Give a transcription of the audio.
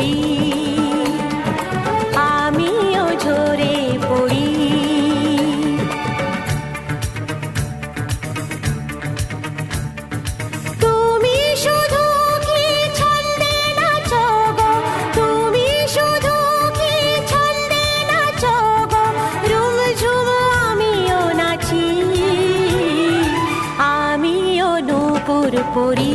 পড়ি, আমিও ঝরে পড়ি। তুমি শুধু কি ছন্দে নাচো গো, তুমি শুধু কি ছন্দে নাচো গো, রুমঝুম আমিও নাচি, আমিও নূপুর পড়ি।